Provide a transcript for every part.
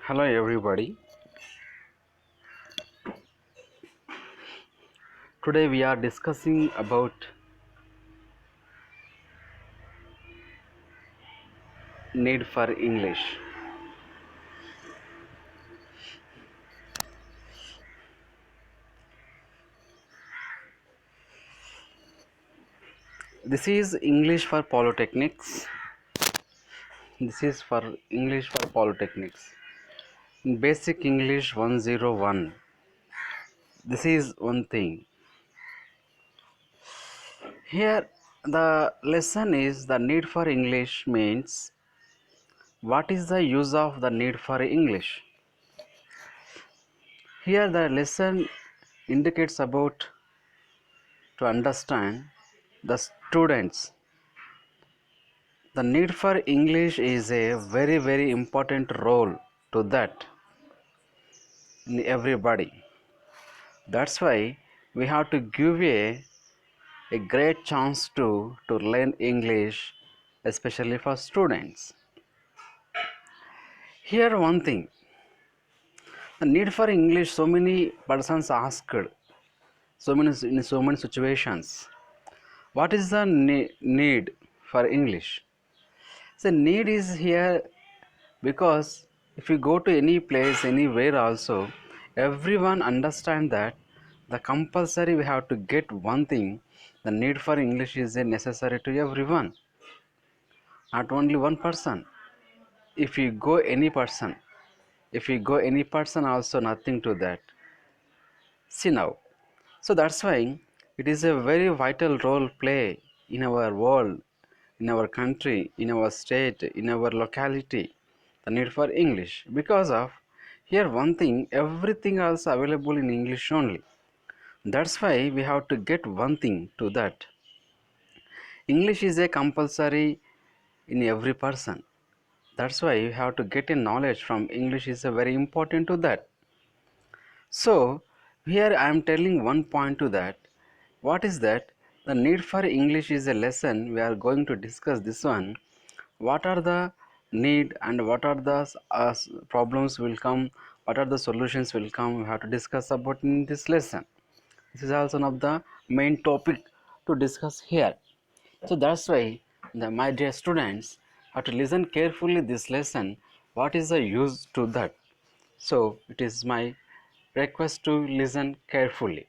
Hello everybody. Today we are discussing about need for English. This is English for Polytechnics. This is for English for Polytechnics. In Basic English 101. This is one thing. Here the lesson is the need for English means what is the use of the need for English. Here the lesson indicates about to understand the students. The need for English is a very important role to that in everybody. That's why we have to give a great chance to learn English, especially for students. Here one thing, the need for English, so many persons asked, so many situations. What is the need for English? The need is here because if you go to any place anywhere also, everyone understand that the compulsory we have to get one thing, the need for English is a necessary to everyone, not only one person. If you go any person, if you go any person also, nothing to that. See now, so that's why it is a very vital role play in our world, in our country, in our state, in our locality, the need for English. Because of here one thing, everything also available in English only. That's why we have to get one thing to that. English is a compulsory in every person. That's why you have to get a knowledge from English is a very important to that. So here I am telling one point to that. What is that? The need for English is a lesson we are going to discuss this one. What are the need and what are the problems will come? What are the solutions will come? We have to discuss about in this lesson. This is also one of the main topic to discuss here. So that's why my dear students have to listen carefully this lesson. What is the use to that? So it is my request to listen carefully.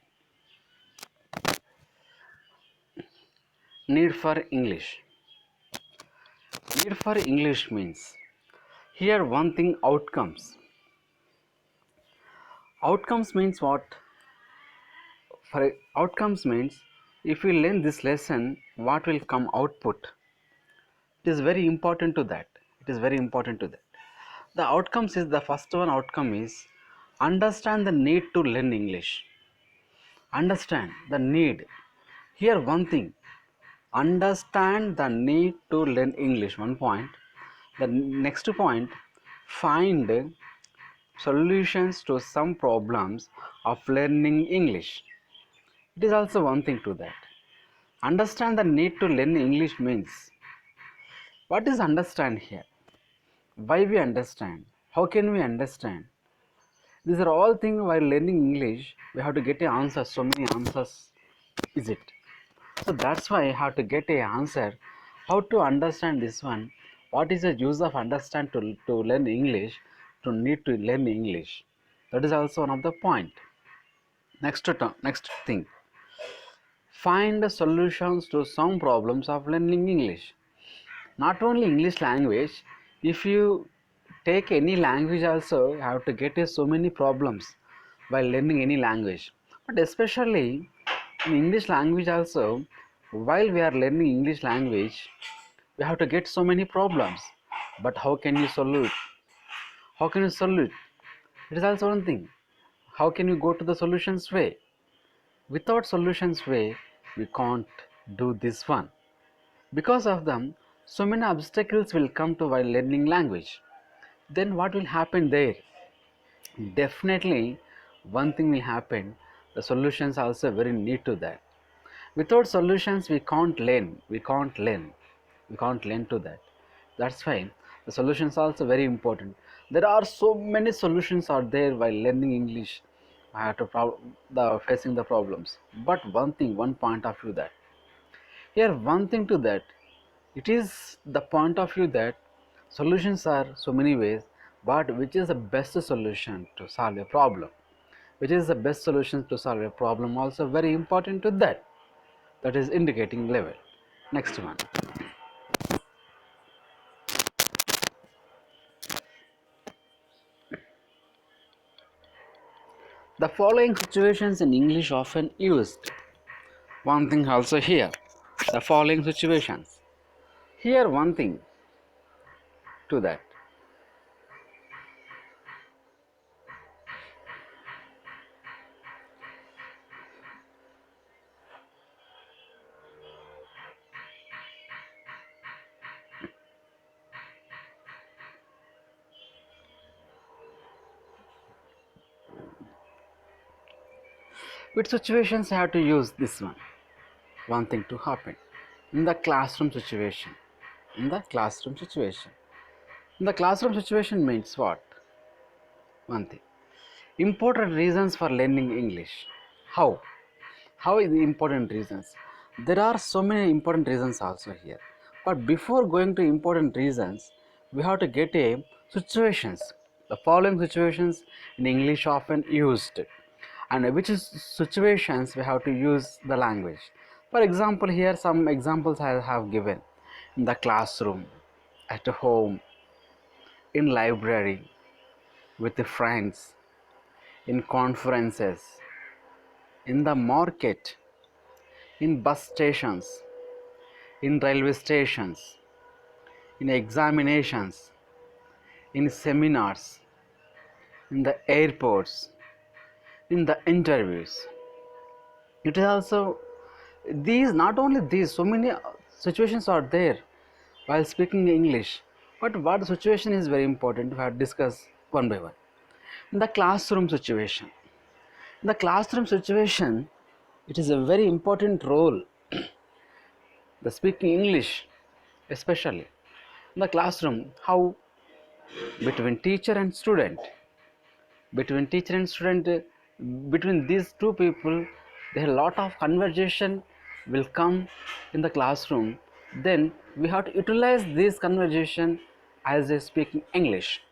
Need for English. Need for English means here one thing, outcomes. Outcomes means what? For outcomes means if we learn this lesson, what will come output? It is very important to that. It is very important to that. The outcomes is the first one outcome is understand the need to learn English. Understand the need. Here one thing, understand the need to learn English, one point. The next point, find solutions to some problems of learning English. It is also one thing to that. Understand the need to learn English means what is understand here? Why we understand? How can we understand? These are all things while learning English, we have to get an answer. So many answers is it. So that's why I have to get a answer. How to understand this one? What is the use of understand to learn English? To need to learn English. That is also one of the point. Next thing. Find the solutions to some problems of learning English. Not only English language, if you take any language also, you have to get so many problems while learning any language. But especially in English language also, while we are learning English language, we have to get so many problems. But how can you solve it? How can you solve it? It is also one thing. How can you go to the solutions way? Without solutions way, we can't do this one. Because of them, so many obstacles will come to while learning language. Then what will happen there? Definitely one thing will happen. The solutions also very need to that. Without solutions we can't learn. We can't learn to that. That's why The solutions are also very important. There are so many solutions out there while learning English, facing the problems. But one thing, one point of view, that here one thing to that, it is the point of view that solutions are so many ways, but which is the best solution to solve a problem? Which is the best solution to solve a problem also very important to that. That is indicating level. Next one. The following situations in English often used. One thing also here. The following situations. Here one thing to that. Which situations have to use this one? One thing to happen. In the classroom situation. In the classroom situation. In the classroom situation means what? One thing. Important reasons for learning English. How? How is the important reasons? There are so many important reasons also here. But before going to important reasons, we have to get a situations. The following situations in English often used, and which is situations we have to use the language. For example, here some examples I have given: in the classroom, at home, in library, with the friends, in conferences, in the market, in bus stations, in railway stations, in examinations, in seminars, in the airports, in the interviews. It is also these, not only these, so many situations are there while speaking English. But what situation is very important, we have to discuss one by one. In the classroom situation. In the classroom situation, it is a very important role, the speaking English, especially in the classroom. How? Between teacher and student, between teacher and student, between these two people, there are a lot of conversation will come in the classroom. Then we have to utilize this conversation as a speaking English.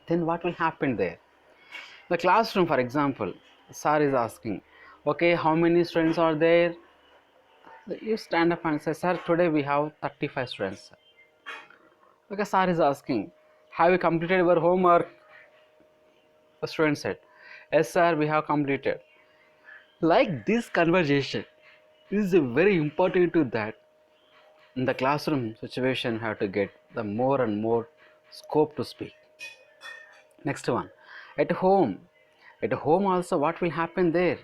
Then what will happen there? The classroom, for example, sir is asking, okay, how many students are there? You stand up and say, sir, today we have 35 students. Okay, sir is asking, have you completed your homework? The student said, yes sir, we have completed. Like this conversation is very important to that. In the classroom situation, have to get the more and more scope to speak. Next one, at home. At home also, what will happen there?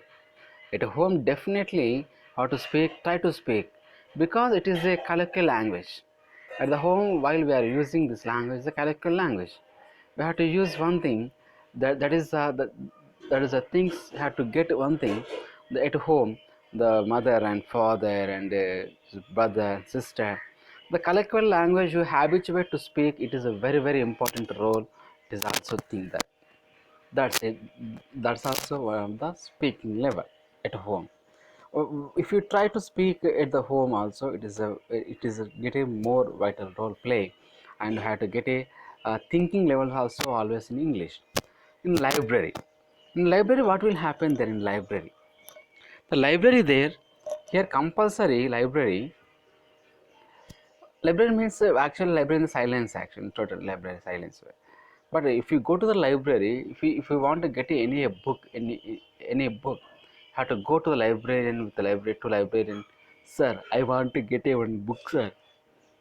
At home, definitely how to speak, try to speak, because it is a colloquial language. At the home, while we are using this language, the colloquial language, we have to use one thing, that is the things have to get one thing. At home, the mother and father and brother and sister, the colloquial language you habituate to speak, it is a very very important role. It is also thing that, that's it. That's also one of the speaking level at home. If you try to speak at the home also, it is a get a more vital role play, and you have to get a thinking level also always in English. In library, what will happen there? In library, the library there, here compulsory library means actual library in the silence action, total library silence way. But if you go to the library, if you want to get any a book, any book, you have to go to the librarian, with the library to librarian. Sir, I want to get a one book, sir.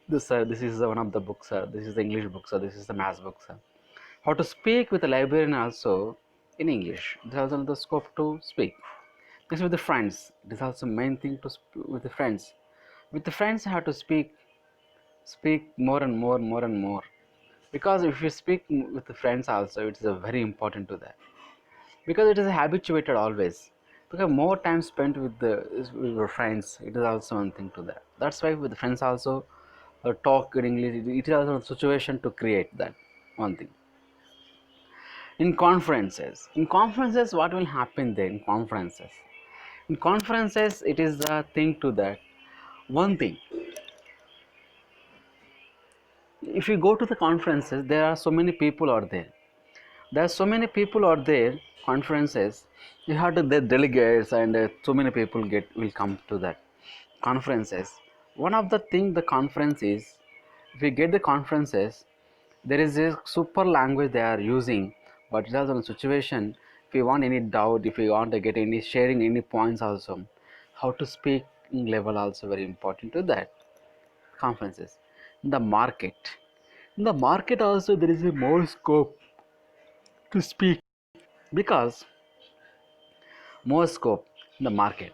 This, sir, this is the one of the books, sir. This is the English book, sir. This is the maths book, sir. How to speak with the librarian also in English. This is also the scope to speak. This with the friends. This is also main thing to with the friends. With the friends, you have to speak more and more, more and more. Because if you speak with the friends also, it is a very important to that, because it is habituated always. Because more time spent with your friends, it is also one thing to that. That's why with friends also, talk in English. It is also a situation to create that one thing. In conferences, what will happen there? In conferences, it is the thing to that one thing. If you go to the conferences, there are so many people out there. There are so many people out there. Conferences, you have to the delegates, and so many people get will come to that conferences. One of the thing the conference is, if you get the conferences, there is a super language they are using, but it is also a situation. If you want any doubt, if you want to get any sharing any points also, how to speak level also very important to that conferences. In the market also there is a more scope to speak, because more scope in the market.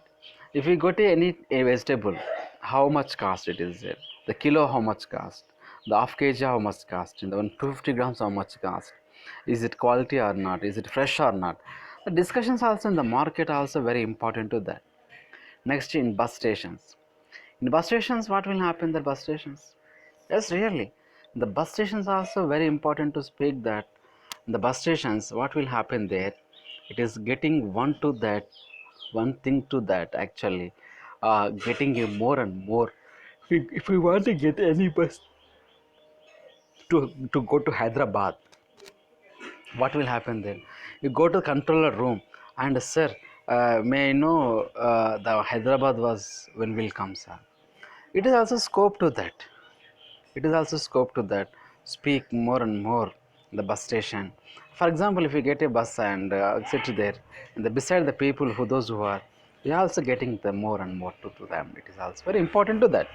If you go to any a vegetable, how much cost it is there, the kilo how much cost, the half kg how much cost, and the 150 grams how much cost, is it quality or not, is it fresh or not. The discussions also in the market also very important to that. Next, in bus stations. In bus stations, what will happen in the bus stations? Yes, really. The bus stations are also very important to speak that. In the bus stations, what will happen there? It is getting one thing to that actually, getting you more and more. If we want to get any bus to go to Hyderabad, what will happen then? You go to the controller room and, sir, may I know the Hyderabad was when will come, sir? It is also scope to that. It is also scope to that. Speak more and more in the bus station. For example, if you get a bus and sit there, and beside the people who those who are, you are also getting the more and more to them. It is also very important to that.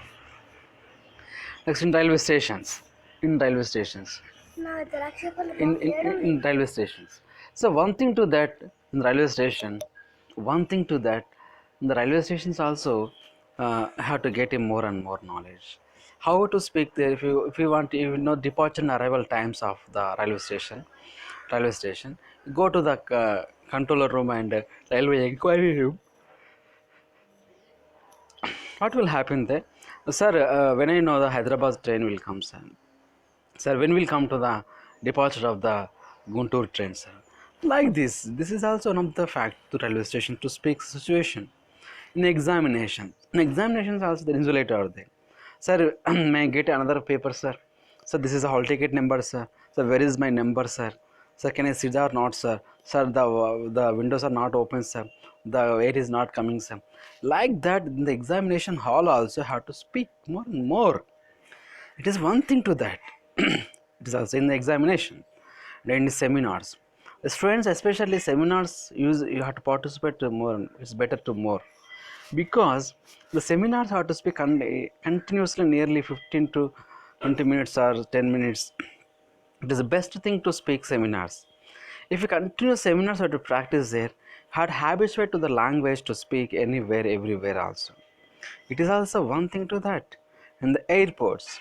Next, in railway stations. In railway stations. In railway stations. So one thing to that in railway station, one thing to that in the railway stations also, have to get a more and more knowledge. How to speak there, if you want to, you know, departure and arrival times of the railway station, go to the controller room and railway inquiry room. What will happen there? Sir, when I know the Hyderabad train will come, sir. Sir, when will come to the departure of the Guntur train, sir? Like this is also one of the fact to railway station to speak situation. In examinations also the insulator are there. Sir, may I get another paper, sir? Sir, this is a hall ticket number, sir. Sir, where is my number, sir? Sir, can I sit or not, sir? Sir, the windows are not open, sir. The air is not coming, sir. Like that, in the examination hall also have to speak more and more. It is one thing to that. It is also in the examination. Then in seminars, the students, especially seminars, you have to participate to more. It's better to more, because the seminars have to speak continuously, nearly 15 to 20 minutes or 10 minutes. It is the best thing to speak seminars. If you continue seminars, have to practice there, had habituate to the language to speak anywhere, everywhere also. It is also one thing to that. In the airports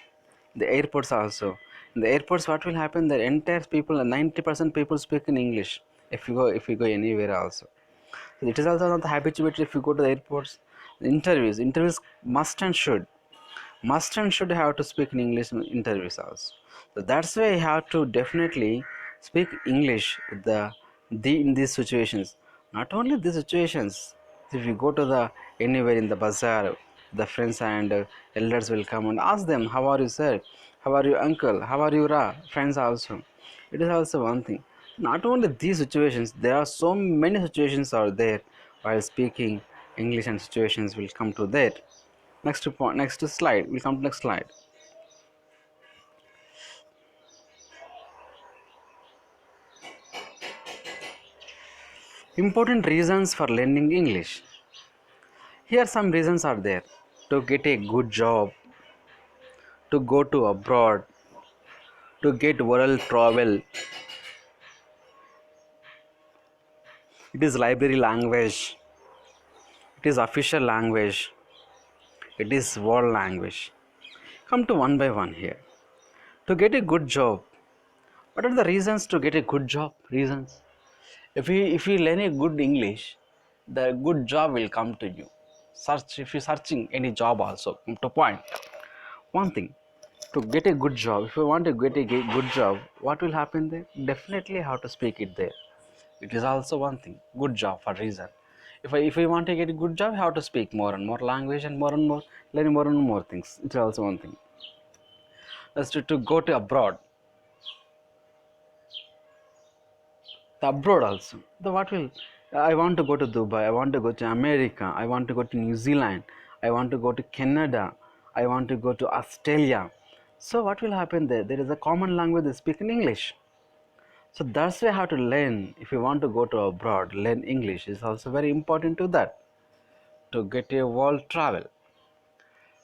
also. In the airports, what will happen? The entire people, 90% people speak in English. If you go anywhere also. So it is also not habituated. If you go to the airports, interviews must and should have to speak in English in interviews also. So that's why you have to definitely speak English with the in these situations. Not only these situations, if you go to the anywhere in the bazaar, the friends and elders will come and ask them, "How are you, sir? How are you, uncle? How are you, Ra?" Friends also. It is also one thing. Not only these situations, there are so many situations are there while speaking English, and situations will come to there. Next point, next slide. We'll come to next slide. Important reasons for learning English. Here some reasons are there: to get a good job, to go to abroad, to get world travel. It is library language. It is official language. It is world language. Come to one by one here. To get a good job. What are the reasons to get a good job? Reasons. If you learn a good English, the good job will come to you. Search if you're searching any job also. Come to point. One thing. To get a good job, if you want to get a good job, what will happen there? Definitely how to speak it there. It is also one thing. Good job for reason. If I want to get a good job, how to speak more and more language and more, learn more and more things. It's also one thing. As to go to abroad, the abroad also. The what will I want to go to Dubai, I want to go to America, I want to go to New Zealand, I want to go to Canada, I want to go to Australia. So what will happen there? There is a common language they speak in English. So that's why how to learn. If you want to go to abroad, learn English is also very important to that, to get a world travel.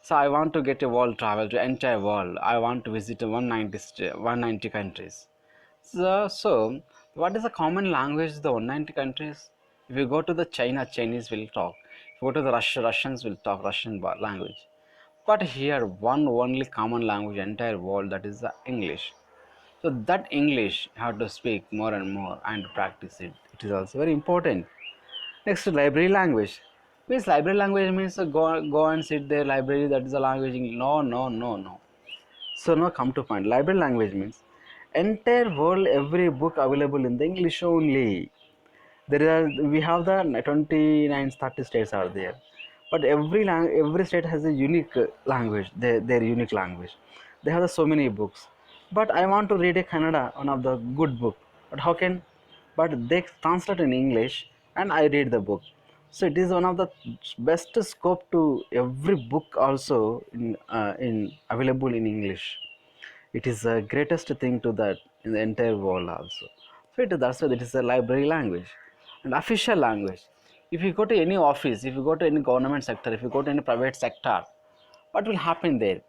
So I want to get a world travel to entire world. I want to visit 190 countries. So what is the common language of the 190 countries? If you go to the China, Chinese will talk. If you go to the Russia, Russians will talk Russian language. But here one only common language entire world, that is the English. So that English you have to speak more and more and practice it. It is also very important. Next, library language. Means library language means go and sit there library, that is the language. No, no, no, no. So now come to point. Library language means entire world, every book available in the English only. There are, we have the 29 30 states are there, but every state has a unique language, their unique language. They have so many books, but I want to read a Kannada, one of the good book, but how can, but they translate in English and I read the book. So it is one of the best scope to every book also in available in English. It is the greatest thing to that in the entire world also. So that's why it is a library language. And official language, if you go to any office, if you go to any government sector, if you go to any private sector, what will happen there?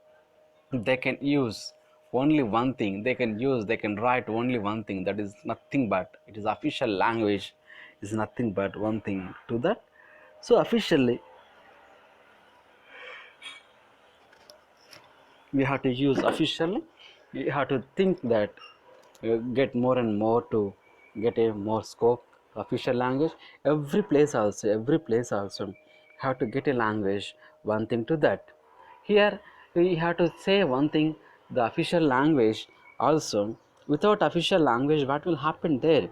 They can use only one thing, they can write only one thing, that is nothing but, it is official language, is nothing but one thing to that. So officially we have to use officially, we have to think that get more and more to get a more scope official language. Every place also have to get a language, one thing to that. Here we have to say one thing, the official language also. Without official language, what will happen there?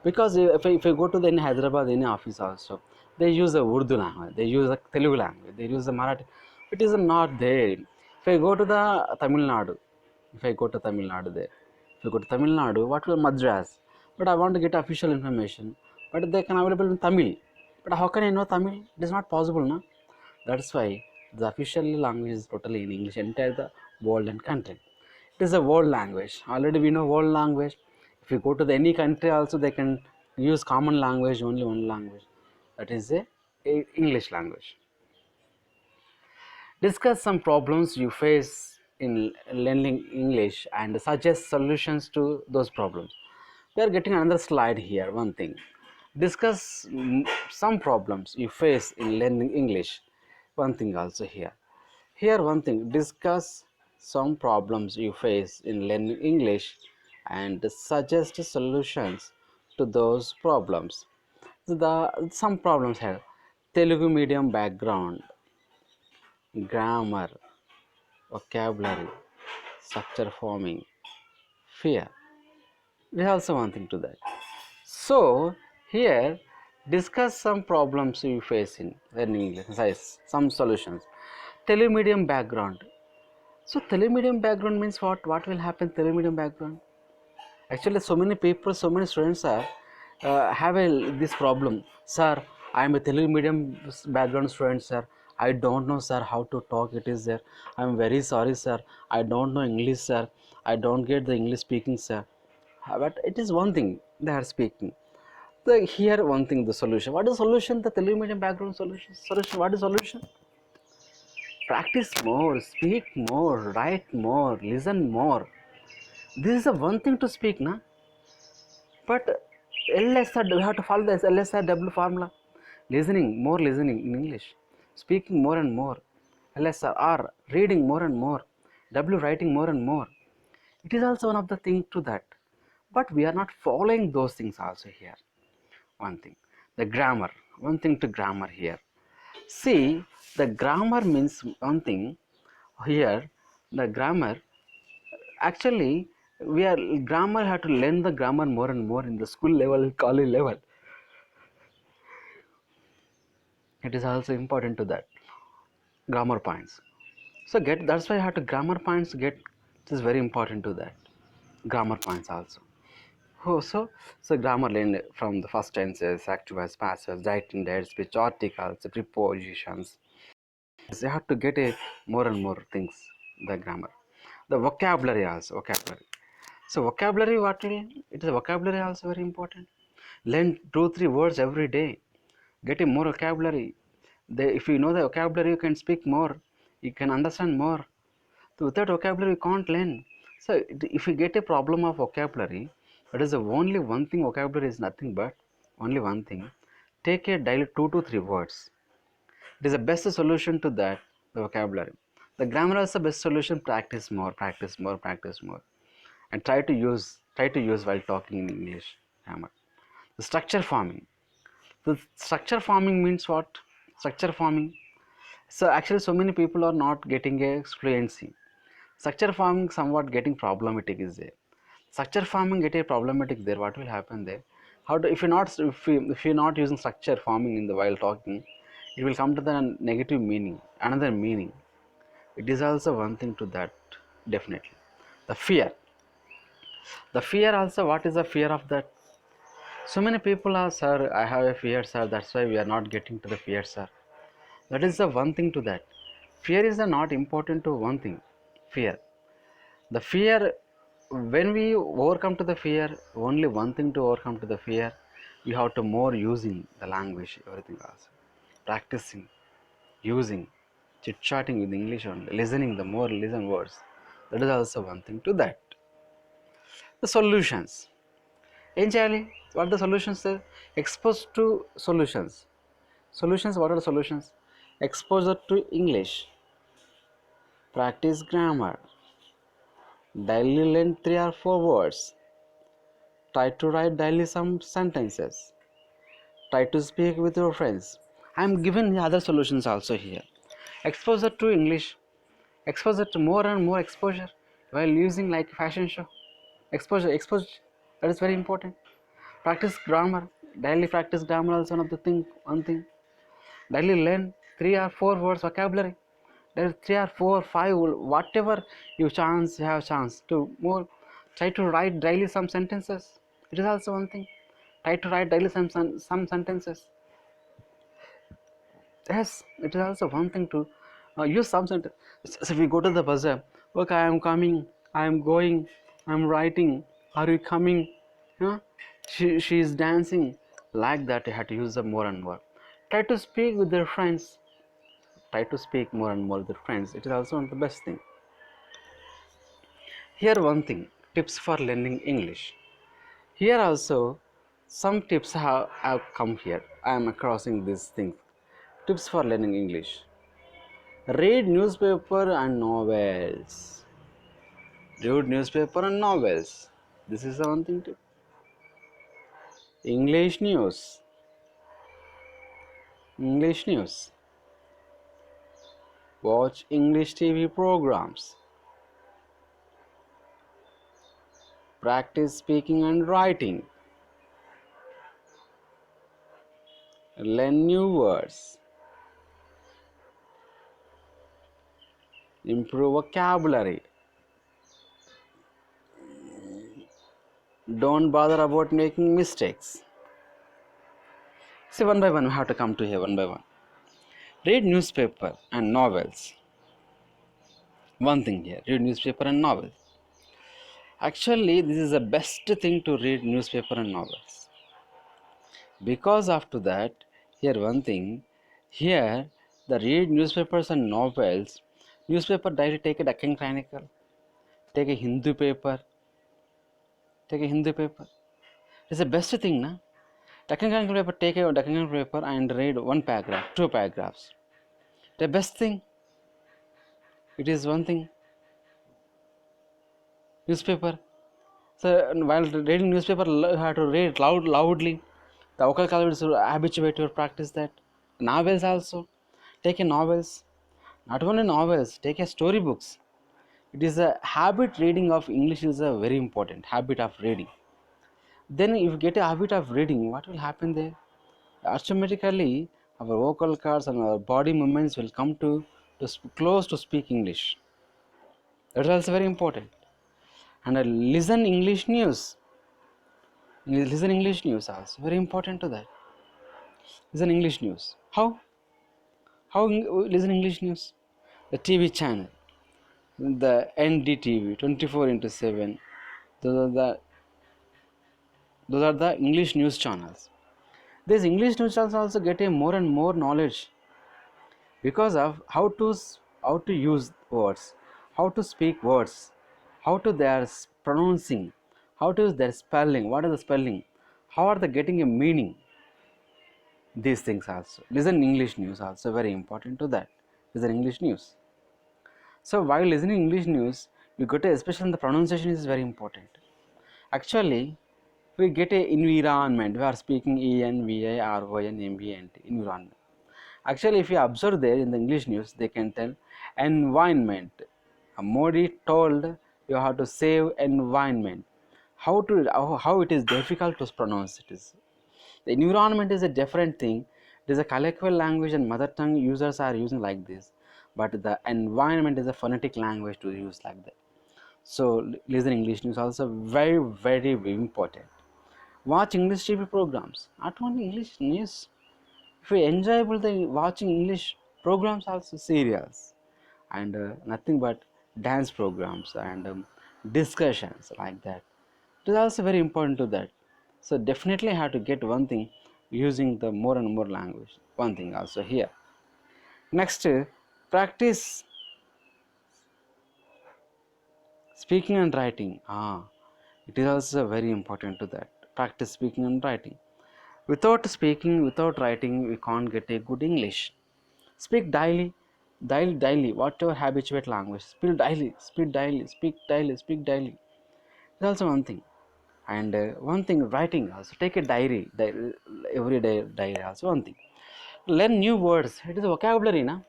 Because if you go to the in Hyderabad any office also, they use the Urdu language, they use the Telugu language, they use the Marathi. It is not there. If I go to the Tamil Nadu, if I go to Tamil Nadu there, if you go to Tamil Nadu, what will Madras? But I want to get official information, but they can available in Tamil. But how can I know Tamil? It is not possible, no? That's why the official language is totally in English, entire the world and country. It is a world language. Already we know world language. If you go to the any country also, they can use common language, only one language. That is a English language. Discuss some problems you face in learning English and suggest solutions to those problems. We are getting another slide here. One thing. Discuss some problems you face in learning English. One thing also here. Here one thing. Discuss some problems you face in learning English and suggest solutions to those problems. Some problems here. Telugu medium background, grammar, vocabulary, structure forming, fear. We have also one thing to that. So here discuss some problems you face in learning English, some solutions. Telemedium background. So telemedium background means what? What will happen? Telemedium background. Actually, so many people, so many students are have this problem. Sir, I am a Telugu medium background student, sir. I don't know, sir, how to talk. It is there. I am very sorry, sir. I don't know English, sir. I don't get the English speaking, sir. But it is one thing they are speaking. Here one thing, the solution. What is solution? The Telugu medium background solution. Solution. What is solution? Practice more, speak more, write more, listen more. This is the one thing to speak, na. But LSR, we have to follow this LSRW formula. Listening, more listening in English. Speaking more and more. LSR, reading more and more. W, writing more and more. It is also one of the things to that. But we are not following those things also here. One thing. The grammar. One thing to grammar here. See, the grammar means one thing. Here, the grammar actually we are grammar have to learn the grammar more and more in the school level, college level. It is also important to that grammar points. So get, that's why I have to grammar points get, it is very important to that grammar points also. Oh, so grammar learn from the first tenses, active voice, passive voice, direct indirect speech, articles, prepositions. So you have to get a more and more things, the grammar. The vocabulary also, vocabulary. So vocabulary, what will, it is vocabulary also very important. Learn 2-3 words every day. Get a more vocabulary. If you know the vocabulary, you can speak more. You can understand more. So without vocabulary, you can't learn. So if you get a problem of vocabulary, that is the only one thing. Vocabulary is nothing but only one thing. Take a daily 2 to 3 words. It is the best solution to that, the vocabulary. The grammar is the best solution. Practice more, practice more, practice more, and try to use while talking in English grammar. The structure forming. The structure forming means what? Structure forming. So actually, so many people are not getting a fluency. Structure forming somewhat getting problematic is there. Structure forming get a problematic there. What will happen there? How do, if you're not using structure forming in the while talking, it will come to the negative meaning, another meaning. It is also one thing to that, definitely. The fear. The fear also, what is the fear of that? So many people are, sir, I have a fear, sir, that's why we are not getting to the fear, sir. That is the one thing to that. Fear is the not important to one thing. Fear. The fear, when we overcome to the fear, only one thing to overcome to the fear, you have to more using the language, everything else. Practicing, using, chit chatting with English only, listening, the more listen words. That is also one thing to that. The solutions. Entirely, what are the solutions there? Exposed to solutions. Solutions, what are the solutions? Exposure to English. Practice grammar. Daily learn 3 or 4 words. Try to write daily some sentences. Try to speak with your friends. I am given other solutions also here. Exposure to English. Exposure to more and more exposure while using like fashion show. Exposure. That is very important. Practice grammar. Daily practice grammar also one thing. Daily learn 3 or 4 words vocabulary. There are 3 or 4, 5, whatever you have chance to more. Try to write daily some sentences. It is also one thing. Try to write daily some sentences. Yes, it is also one thing to use some sentence. So if we go to the buzzer, okay, I am coming, I am going, I am writing. Are you coming? Huh? She is dancing. Like that, you have to use them more and more. Try to speak with their friends. Try to speak more and more with their friends. It is also one of the best thing. Here one thing, tips for learning English. Here also some tips have come here. I am crossing these things. Tips for learning English. Read newspaper and novels. Read newspaper and novels. This is the one thing tip. English news. English news. Watch English TV programs. Practice speaking and writing. Learn new words. Improve vocabulary. Don't bother about making mistakes. See, one by one, we have to come to here one by one. Read newspaper and novels. One thing here, read newspaper and novels. Actually, this is the best thing to read newspaper and novels. Because after that, here one thing, here the read newspapers and novels, newspaper daily take a Deccan Chronicle, take a Hindu paper, take a Hindu paper. It's the best thing, na? Deccan Chronicle paper, take a Deccan Chronicle paper and read 1 paragraph, 2 paragraphs. The best thing, it is one thing. Newspaper. So while reading newspaper, you have to read loudly. The vocal cords will habituate to practice that. Novels also. Take a novels. Not only novels, take a storybooks. It is a habit. Reading of English is a very important habit of reading. Then if you get a habit of reading, what will happen there? Automatically our vocal cords and our body movements will come to close to speak English. That is also very important. And listen English news. Listen English news also very important to that. Listen English news. How listen English news? The TV channel, the NDTV 24 into 7. Those are the those are the English news channels. These English news channels also get a more and more knowledge because of how to use words, how to speak words, how to they are pronouncing, how to their spelling, what is the spelling, how are they getting a meaning. These things also. Listen English news also very important to that. Listen English news. So while listening English news, we got a, especially the pronunciation is very important. Actually, we get a environment. We are speaking ENVIRONMENT environment. Actually, if you observe there in the English news, they can tell environment. Modi told you how to save environment. How it is difficult to pronounce it is. The environment is a different thing. It is a colloquial language and mother tongue users are using like this. But the environment is a phonetic language to use like that. So listen English news also very important. Watch English TV programs. Not only English news. If you enjoyable the watching English programs also serials and nothing but dance programs and discussions like that. It is also very important to that. So definitely have to get one thing using the more and more language. One thing also here. Next, practice speaking and writing. It is also very important to that. Practice speaking and writing. Without speaking, without writing, we can't get a good English. Speak daily, whatever habituate language. Speak daily, speak daily, speak daily. That's also one thing. And one thing, writing also. Take a diary every day diary also one thing. Learn new words. It is a vocabulary, na?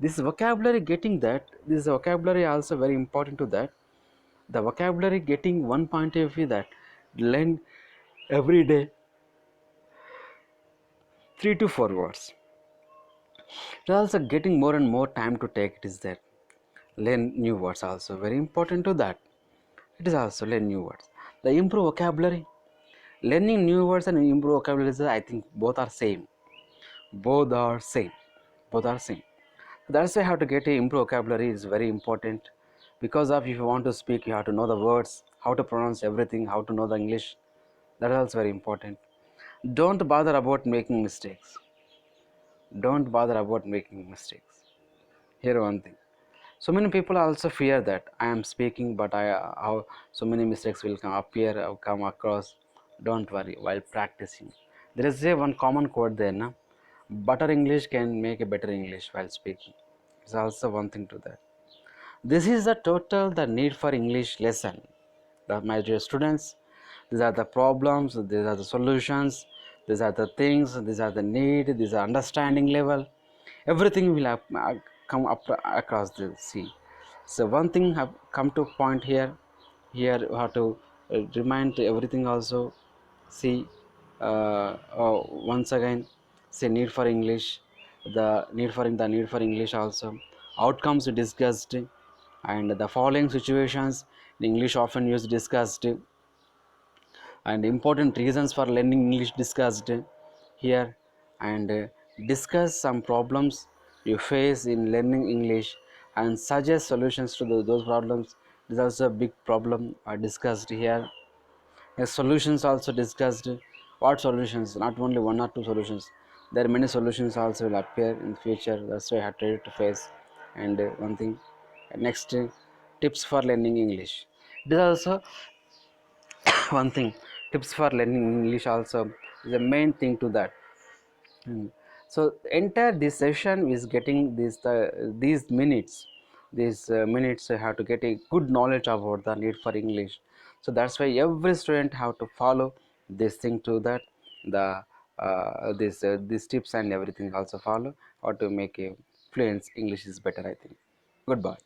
This vocabulary getting that. This vocabulary also very important to that. The vocabulary getting one point of view that learn every day 3 to 4 words. It also getting more and more time to take it is there. Learn new words also very important to that. It is also learn new words. The improve vocabulary. Learning new words and improve vocabulary is, I think both are same. Both are same. Both are same. That's why how to get a improve vocabulary is very important. Because of if you want to speak, you have to know the words, how to pronounce everything, how to know the English. That is also very important. Don't bother about making mistakes. Don't bother about making mistakes. Here one thing. So many people also fear that I am speaking, but how so many mistakes will come appear or come across. Don't worry while practicing. There is a one common quote there, na? Better English can make a better English while speaking. It's also one thing to that. This is the total the need for English lesson. My dear students, these are the problems, these are the solutions, these are the things, these are the need, these are understanding level. Everything will have, come up across the sea. So one thing have come to point here. Here you have to remind everything also. See, once again, say need for English, the need for English also. Outcomes discussed, and the following situations in English often used discussed, and important reasons for learning English discussed here, and discuss some problems you face in learning English and suggest solutions to those problems. This is also a big problem discussed here. Yes, solutions also discussed. What solutions? Not only one or two solutions. There are many solutions also will appear in the future. That's why I have to face. And one thing, next, tips for learning English. This also one thing. Tips for learning English also is the main thing to that. Mm. So entire this session is getting these minutes. These minutes have to get a good knowledge about the need for English. So that's why every student have to follow this thing to that. The these tips and everything also follow how to make a fluent English is better. I think. Goodbye.